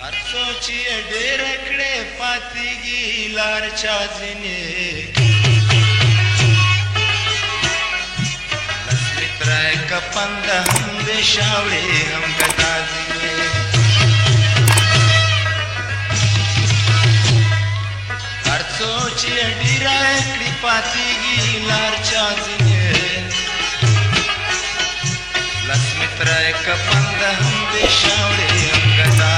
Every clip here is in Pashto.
هر څو چې ډېر کړې پاتېږي لار چا ځینې لس متره کپنده هم دې شاوړې هم ګدا ځینې هر څو چې ډېر کړې پاتېږي لار چا ځینې لس متره کپنده هم دې شاوړې هم ګدا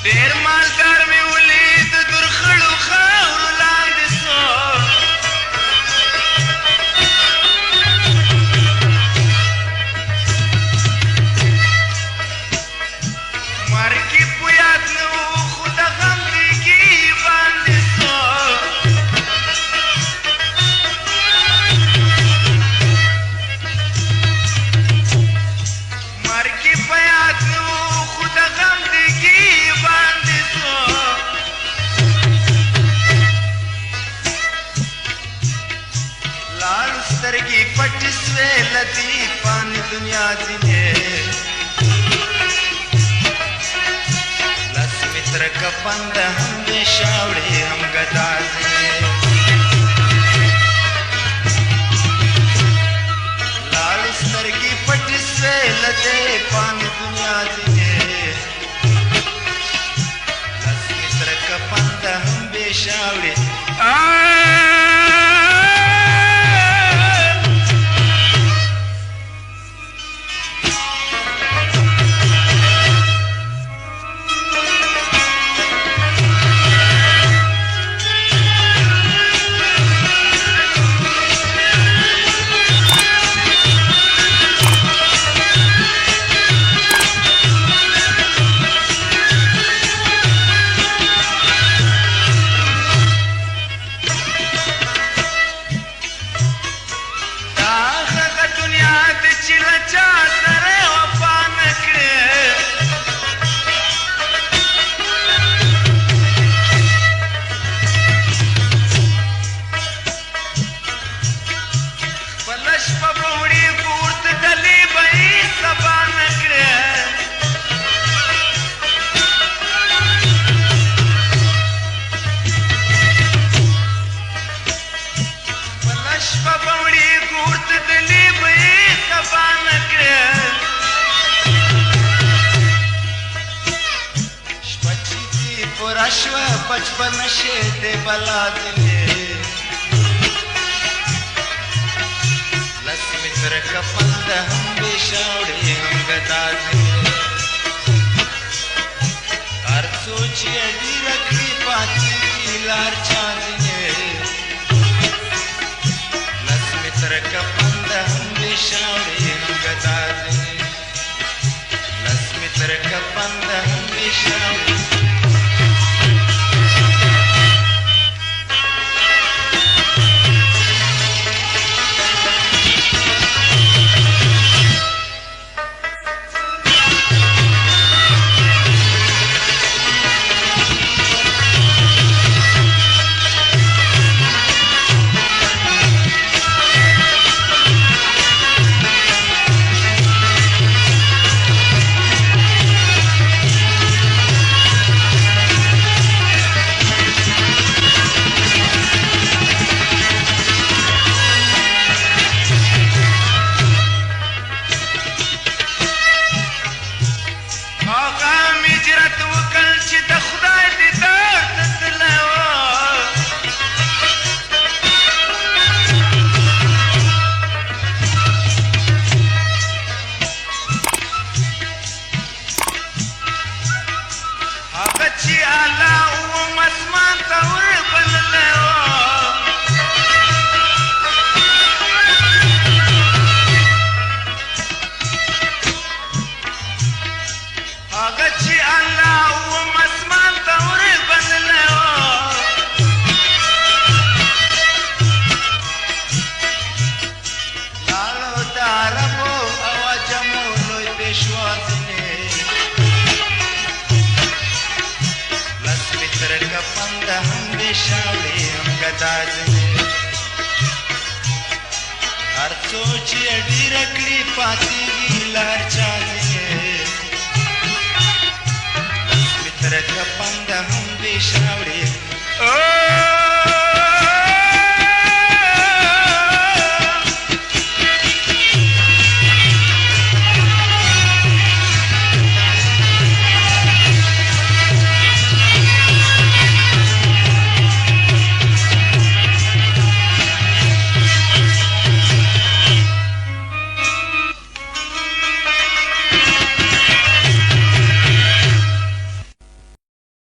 ډېر مالدار مې ولید درخړو خاورو لاندې سو مرګي په یاد نه و خو د غم ریګي باندې سو مرګي په یاد نه و خو د غم ریګي سترګې پټې سوې لدې پانې دنیا ځینې لس متره کپنده هم دې شاوړې هم ګدا ځینې لاړې سترګې پټې سوې لدې پانې دنیا ځینې لس متره کپنده هم دې شاوړې شوه بچپن شې دې بلا ځینې لس متره کپنده هم بې شاوړې هم ګدا ځینې هر څو چې ډېره کړې پاتېږي لار چا ځینې لس متره کپنده هم بې شاوړې هم ګدا ځینې لس متره کپنده هم بې شاوړې چې ډېره کړي پاتېږي لار چاته لس متره که پنده هم دې شاوړې